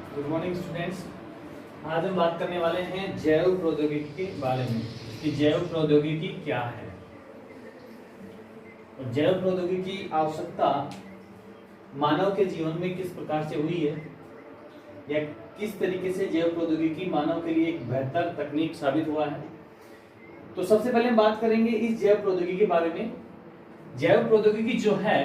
Good morning students. आज हम बात करने वाले हैं जैव प्रौद्योगिकी के बारे में कि जैव प्रौद्योगिकी क्या है और जैव प्रौद्योगिकी की आवश्यकता मानव के जीवन में किस प्रकार से हुई है या किस तरीके से जैव प्रौद्योगिकी मानव के लिए एक बेहतर तकनीक साबित हुआ है। तो सबसे पहले हम बात करेंगे इस जैव प्रौद्योगिकी के बारे में। जैव प्रौद्योगिकी जो है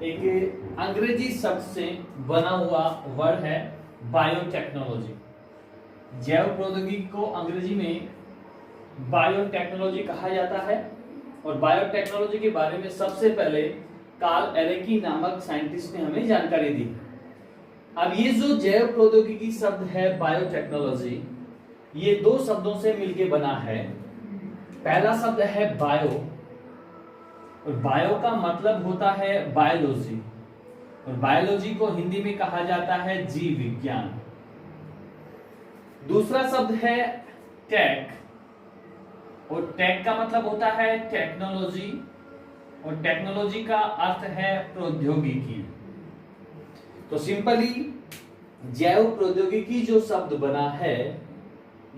एक अंग्रेजी शब्द से बना हुआ वर्ड है बायोटेक्नोलॉजी। जैव प्रौद्योगिकी को अंग्रेजी में बायोटेक्नोलॉजी कहा जाता है और बायोटेक्नोलॉजी के बारे में सबसे पहले कार्ल एरेकी नामक साइंटिस्ट ने हमें जानकारी दी। अब ये जो जैव प्रौद्योगिकी शब्द है बायोटेक्नोलॉजी, ये दो शब्दों से मिलकर बना है। पहला शब्द है बायो और बायो का मतलब होता है बायोलॉजी और बायोलॉजी को हिंदी में कहा जाता है जीव विज्ञान। दूसरा शब्द है टेक और टेक का मतलब होता है टेक्नोलॉजी और टेक्नोलॉजी का अर्थ है प्रौद्योगिकी। तो सिंपली जैव प्रौद्योगिकी जो शब्द बना है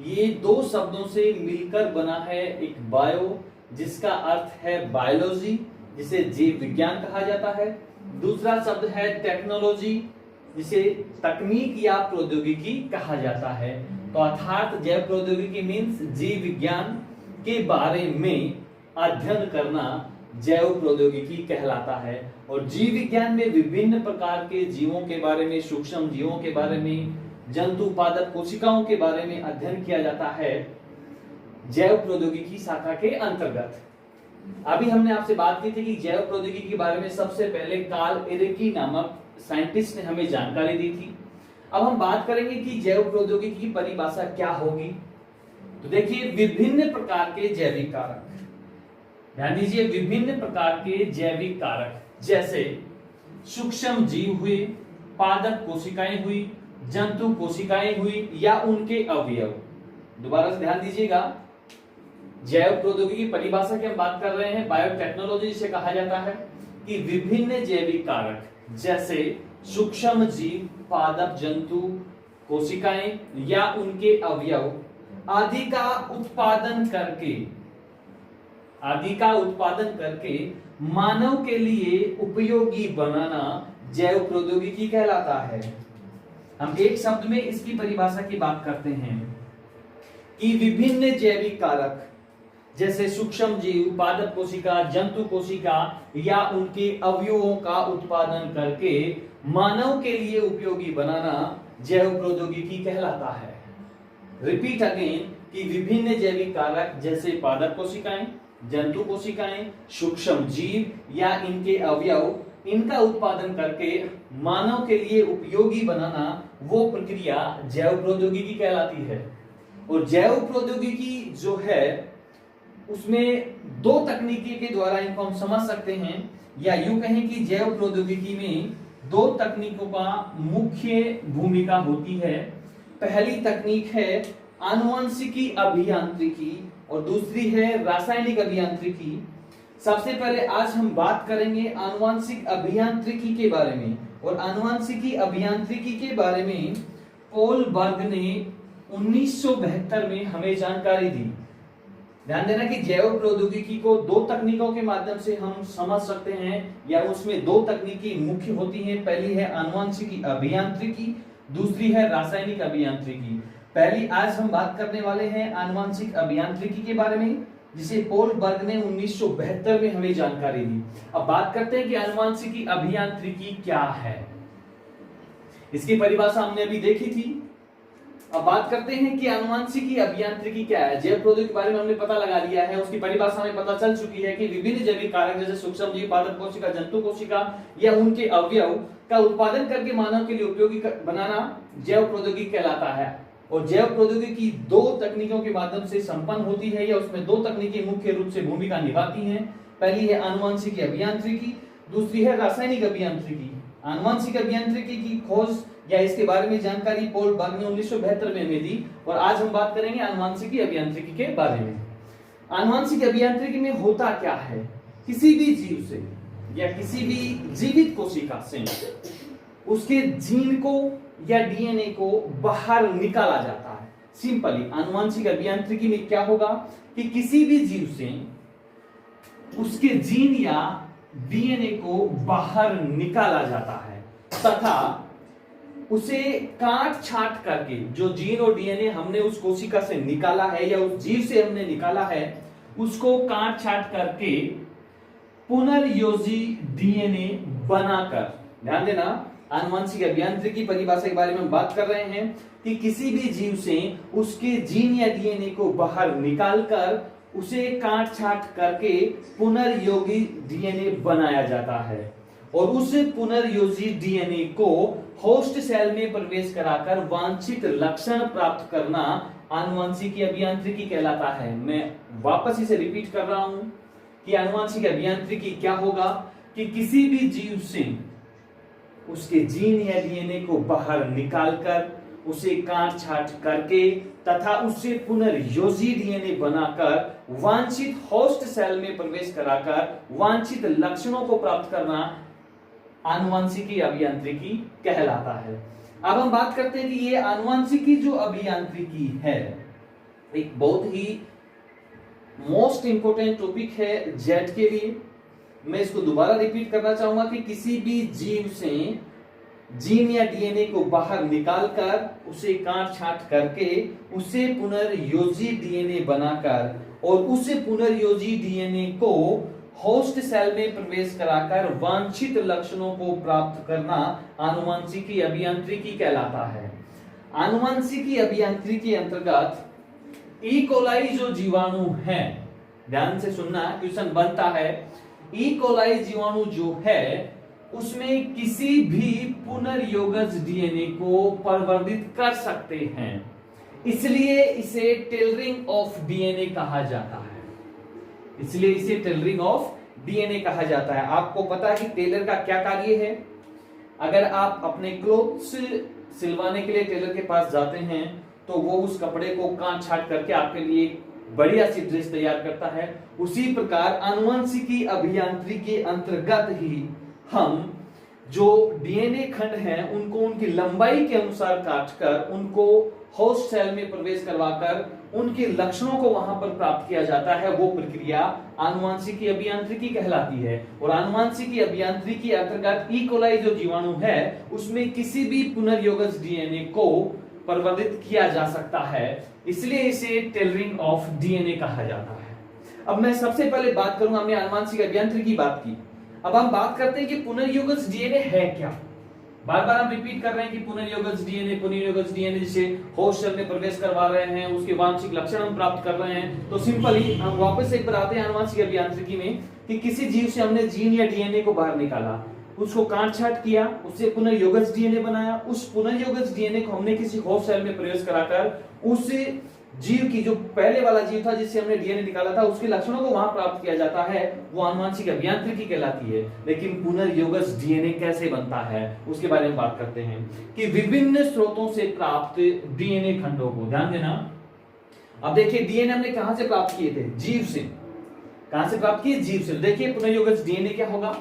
ये दो शब्दों से मिलकर बना है एक बायो जिसका अर्थ है बायोलॉजी जिसे जीव विज्ञान कहा जाता है। दूसरा शब्द है टेक्नोलॉजी जिसे तकनीक या प्रौद्योगिकी कहा जाता है। तो अर्थात जैव प्रौद्योगिकी मीन्स जीव विज्ञान के बारे में अध्ययन करना जैव प्रौद्योगिकी कहलाता है। और जीव विज्ञान में विभिन्न प्रकार के जीवों के बारे में, सूक्ष्म जीवों के बारे में, जंतु उत्पादक कोशिकाओं के बारे में अध्ययन किया जाता है जैव प्रौद्योगिकी शाखा के अंतर्गत। अभी हमने आपसे बात की थी कि जैव प्रौद्योगिकी के बारे में सबसे पहले कार्ल एरेकी नामक साइंटिस्ट ने हमें जानकारी दी थी। अब हम बात करेंगे कि जैव प्रौद्योगिकी की परिभाषा क्या होगी। तो देखिए, विभिन्न प्रकार के जैविक कारक, ध्यान दीजिए, विभिन्न प्रकार के जैविक कारक जैसे सूक्ष्म जीव हुए, पादप कोशिकाएं हुई, जंतु कोशिकाएं हुई या उनके अवयव। दोबारा से ध्यान दीजिएगा, जैव प्रौद्योगिकी की परिभाषा की हम बात कर रहे हैं। बायोटेक्नोलॉजी जिसे कहा जाता है कि विभिन्न जैविक कारक जैसे सूक्ष्म जीव, पादप, जंतु कोशिकाएं या उनके अवयव आदि का उत्पादन करके मानव के लिए उपयोगी बनाना जैव प्रौद्योगिकी कहलाता है। हम एक शब्द में इसकी परिभाषा की बात करते हैं कि विभिन्न जैविक कारक जैसे सूक्ष्म जीव, पादप कोशिका, जंतु कोशिका या उनके अवयवों का उत्पादन करके मानव के लिए उपयोगी बनाना जैव प्रौद्योगिकी कहलाता है। रिपीट अगेन कि विभिन्न जैविक कारक जैसे पादप कोशिकाएं, जंतु कोशिकाएं, सूक्ष्म जीव या इनके अवयव, इनका उत्पादन करके मानव के लिए उपयोगी बनाना वो प्रक्रिया जैव प्रौद्योगिकी कहलाती है। और जैव प्रौद्योगिकी जो है उसमें दो तकनीकी के द्वारा इनको हम समझ सकते हैं, या यूं कहें कि जैव प्रौद्योगिकी में दो तकनीकों का मुख्य भूमिका होती है। पहली तकनीक है आनुवंशिकी अभियांत्रिकी और दूसरी है रासायनिक अभियांत्रिकी। सबसे पहले आज हम बात करेंगे आनुवंशिक अभियांत्रिकी के बारे में। और आनुवंशिकी अभियांत्रिकी के बारे में पॉल बर्ग ने 1972 में हमें जानकारी दी। ध्यान देना कि जैव प्रौद्योगिकी को दो तकनीकों के माध्यम से हम समझ सकते हैं, या उसमें दो तकनीकी मुख्य होती हैं। पहली है आनुवंशिकी अभियांत्रिकी, दूसरी है रासायनिक अभियांत्रिकी। पहली आज हम बात करने वाले हैं आनुवंशिक अभियांत्रिकी के बारे में, जिसे पॉल बर्ग ने 1972 में हमें जानकारी दी। अब बात करते हैं कि आनुवंशिकी अभियांत्रिकी क्या है। इसकी परिभाषा हमने अभी देखी थी। अब बात करते हैं कि आनुवंशिकी अभियांत्रिकी क्या है। जैव प्रौद्योगिकी के बारे में हमने पता लगा लिया है, उसकी परिभाषा हमें पता चल चुकी है कि विभिन्न जैविक कारक जैसे सूक्ष्म जीव, पादप कोशिका, जंतु कोशिका या उनके अवयव का उत्पादन करके मानव के लिए उपयोगी बनाना जैव प्रौद्योगिकी कहलाता है। और जैव प्रौद्योगिकी दो तकनीकों के माध्यम से संपन्न होती है, या उसमें दो तकनीकी मुख्य रूप से भूमिका निभाती हैं। पहली है आनुवंशिकी अभियांत्रिकी, दूसरी है रासायनिक अभियांत्रिकी। आनुवंशिक अभियांत्रिकी की खोज या इसके बारे में जानकारी पॉल बर्ग ने 1972 में हमें दी। और आज हम बात करेंगे आनुवंशिकी अभियांत्रिकी के बारे में। आनुवंशिक अभियांत्रिकी में होता क्या है, किसी भी जीव से या किसी भी जीवित कोशिका से उसके जीन को या डीएनए को बाहर निकाला जाता है। सिंपली आनुवंशिक अभियांत्रिकी में क्या होगा कि किसी भी जीव से उसके जीन या डीएनए को बाहर निकाला जाता है तथा उसे काट छाट करके, जो जीन और डीएनए हमने उस कोशिका से निकाला है या उस जीव से हमने निकाला है, उसको काट छाट करके पुनर्योजी डीएनए बनाकर, ध्यान देना आनुवंशिक अभियांत्रिकी परिभाषा के बारे में बात कर रहे हैं कि किसी भी जीव से उसके जीन या डीएनए को बाहर निकालकर उसे काट छाट करके पुनर्योगी डीएनए बनाया जाता है और उस पुनर्योजी डीएनए को होस्ट सेल में प्रवेश कराकर वांछित लक्षण प्राप्त करना आनुवंशिक अभियांत्रिकी कहलाता है। मैं वापस इसे रिपीट कर रहा हूं कि आनुवंशिक अभियांत्रिकी क्या होगा कि किसी भी जीव से उसके जीन या डीएनए को बाहर निकालकर उसे काट छाट करके तथा उससे पुनर्योजी डीएनए बनाकर वांछित होस्ट सेल में प्रवेश कराकर वांछित लक्षणों को प्राप्त करना आनुवंशिकी अभियांत्रिकी कहलाता है। अब हम बात करते हैं कि ये आनुवंशिकी जो अभियांत्रिकी है एक बहुत ही मोस्ट इंपोर्टेंट टॉपिक है जेट के लिए। मैं इसको दोबारा रिपीट करना चाहूंगा कि किसी भी जीव से जीन या डीएनए को बाहर निकालकर उसे काट छाट करके उसे पुनर्योजी डीएनए बनाकर और उस पुनर्योजी डीएनए को होस्ट सेल में प्रवेश कराकर वांछित लक्षणों को प्राप्त करना आनुवंशिकी अभियांत्रिकी कहलाता है। आनुवंशिकी अभियांत्रिकी अंतर्गत ई कोलाई जो जीवाणु है, ध्यान से सुनना क्वेश्चन बनता है, ई कोलाई जीवाणु जो है उसमें किसी भी पुनर्योगज डीएनए को परिवर्तित कर सकते हैं, इसलिए इसे टेलरिंग ऑफ डीएनए कहा जाता है। इसलिए इसे टेलरिंग ऑफ डीएनए कहा जाता है। आपको पता है कि टेलर का क्या कार्य है। अगर आप अपने क्लोथ्स सिलवाने के लिए टेलर के पास जाते हैं तो वो उस कपड़े को काट छाट करके आपके लिए बढ़िया सी ड्रेस तैयार करता है। उसी प्रकार आनुवंशिकी अभियांत्रिकी के अंतर्गत ही हम जो डीएनए खंड हैं उनको उनकी लंबाई के अनुसार काटकर उनको होस्ट सेल में प्रवेश करवाकर उनके लक्षणों को वहां पर प्राप्त किया जाता है। वो प्रक्रिया आनुवंशिकी अभियांत्रिकी कहलाती है। और आनुवंशिकी अभियांत्रिकी अंतर्गत ई कोलाई जो जीवाणु है उसमें किसी भी पुनर्योगज डीएनए को परिवर्तित किया जा सकता है, इसलिए इसे टेलरिंग ऑफ डीएनए कहा जाता है। अब मैं सबसे पहले बात करूंगा, हमने आनुवंशिक अभियांत्रिकी की बात की, अब हम बात करते हैं कि पुनर्योगज डीएनए है क्या। बार बार हम रिपीट कर रहे हैं कि पुनर्योगज डीएनए जिसे होस्ट सेल में प्रवेश करवा रहे हैं उसके वांछित लक्षण हम प्राप्त कर रहे हैं। तो सिंपली हम वापस एक बार आते हैं आनुवंशिक अभियांत्रिकी में कि किसी जीव से हमने जीन या डीएनए को बाहर निकाला, उसको काट छाट किया, उससे पुनर्योगज डीएनए बनाया, उस पुनर्योगज डीएनए को हमने किसी होस्ट सेल में प्रवेश कराकर उस जीव की जो पहले वाला जीव था जिससे हमने डीएनए निकाला था उसके लक्षणों को वहां प्राप्त किया जाता है, वो आनुवंशिक अभियांत्रिकी कहलाती है। लेकिन पुनर्योगज डीएनए कैसे बनता है उसके बारे में बात करते हैं कि विभिन्न स्रोतों से प्राप्त डीएनए खंडों को, ध्यान देना। अब देखिए डीएनए हमने कहां से प्राप्त किए थे, जीव से। कहां से प्राप्त किए, जीव से। देखिए पुनर्योगज डीएनए क्या होगा,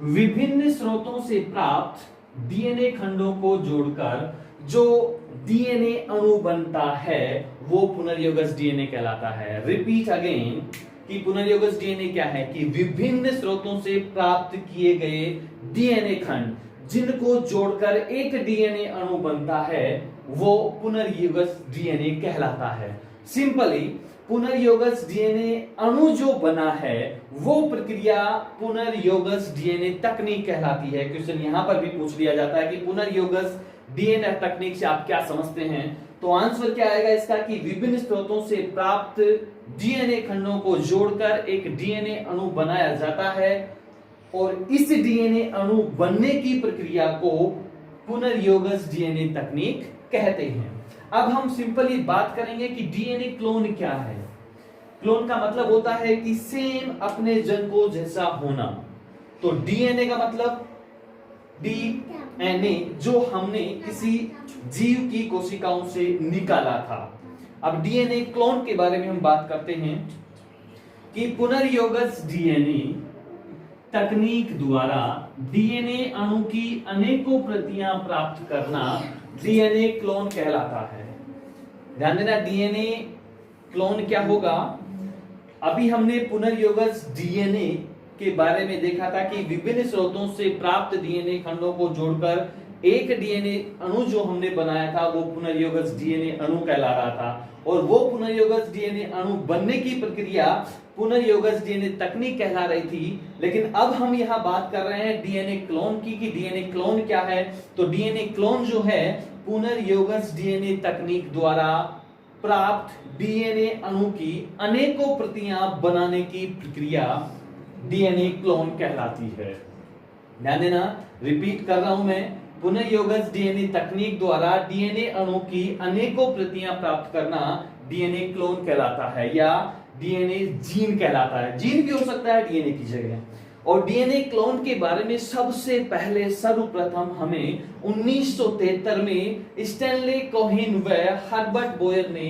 विभिन्न स्रोतों से प्राप्त डीएनए खंडों को जोड़कर जो डीएनए अणु बनता है वो पुनर्योगज डीएनए कहलाता है। रिपीट अगेन कि पुनर्योगज डीएनए क्या है कि विभिन्न स्रोतों से प्राप्त किए गए डीएनए खंड जिनको जोड़कर एक डीएनए अणु बनता है वो पुनर्योगज डीएनए कहलाता है। सिंपली पुनर्योगज डीएनए अणु जो बना है वो प्रक्रिया पुनर्योगज डीएनए तकनीक कहलाती है। क्वेश्चन यहां पर भी पूछ लिया जाता है कि पुनर्योगज डीएनए तकनीक से आप क्या समझते हैं, तो आंसर क्या आएगा इसका कि विभिन्न स्रोतों से प्राप्त डीएनए खंडों को जोड़कर एक डीएनए अणु बनाया जाता है और इस डीएनए अणु बनने की प्रक्रिया को पुनर्योगज डीएनए तकनीक कहते हैं। अब हम सिंपली बात करेंगे कि डीएनए क्लोन क्या है। क्लोन का मतलब होता है कि सेम अपने जन को जैसा होना। तो डीएनए का मतलब डीएनए जो हमने किसी जीव की कोशिकाओं से निकाला था। अब डीएनए क्लोन के बारे में हम बात करते हैं कि पुनर्योगज डीएनए तकनीक द्वारा डीएनए अणु की अनेकों प्रतियां प्राप्त करना डीएनए क्लोन कहलाता है। ध्यान देना, डीएनए क्लोन क्या होगा? अभी हमने पुनर्योगज डीएनए के बारे में देखा था कि विभिन्न स्रोतों से प्राप्त डीएनए खंडों को जोड़कर एक डीएनए अणु जो हमने बनाया था वो पुनर्योगज डीएनए अणु कहला रहा था, और वो पुनर्योगज डीएनए अणु बनने की प्रक्रिया पुनर्योगज डीएनए तकनीक कहला रही थी। लेकिन अब हम यहां बात कर रहे हैं डीएनए क्लोन की, कि डीएनए क्लोन क्या है। तो डीएनए क्लोन जो है पुनर्योगज डीएनए तकनीक द्वारा प्राप्त डीएनए अणु की अनेकों प्रतियां बनाने की प्रक्रिया डीएनए क्लोन कहलाती है। ध्यान देना, रिपीट कर रहा हूं मैं, पुनर्योगज डीएनए तकनीक द्वारा डीएनए अणु की अनेकों प्रतियां प्राप्त करना डीएनए क्लोन कहलाता है, या डीएनए जीन कहलाता है। जीन भी हो सकता है डीएनए की जगह। और डीएनए क्लोन के बारे में सबसे पहले सर्वप्रथम हमें 1973 में स्टैनले कोहेन व हर्बर्ट बोयर ने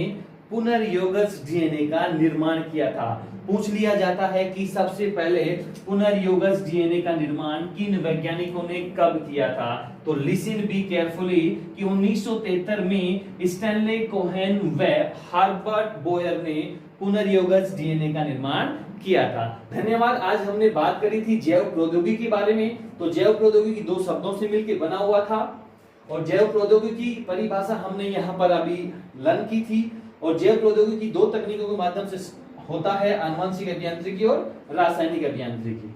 पुनर्योगज डीएनए का निर्माण किया था। पूछ लिया जाता है कि सबसे पहले पुनर्योगज डीएनए का निर्माण किन वैज्ञानिकों ने कब किया था। तो लिसन बी केयरफुली कि 1973 में स्टैनले कोहेन व हर्बर्ट बोयर ने पुनर्योगज डीएनए का निर्माण किया था। धन्यवाद। आज हमने बात करी थी जैव प्रौद्योगिकी के बारे में। तो जैव प्रौद्योगिकी दो शब्दों से मिलकर बना हुआ था, और जैव प्रौद्योगिकी की परिभाषा हमने यहाँ पर अभी लर्न की थी। और जैव प्रौद्योगिकी दो तकनीकों के माध्यम से होता है, आनुवंशिक अभियांत्रिकी और रासायनिक अभियांत्रिकी।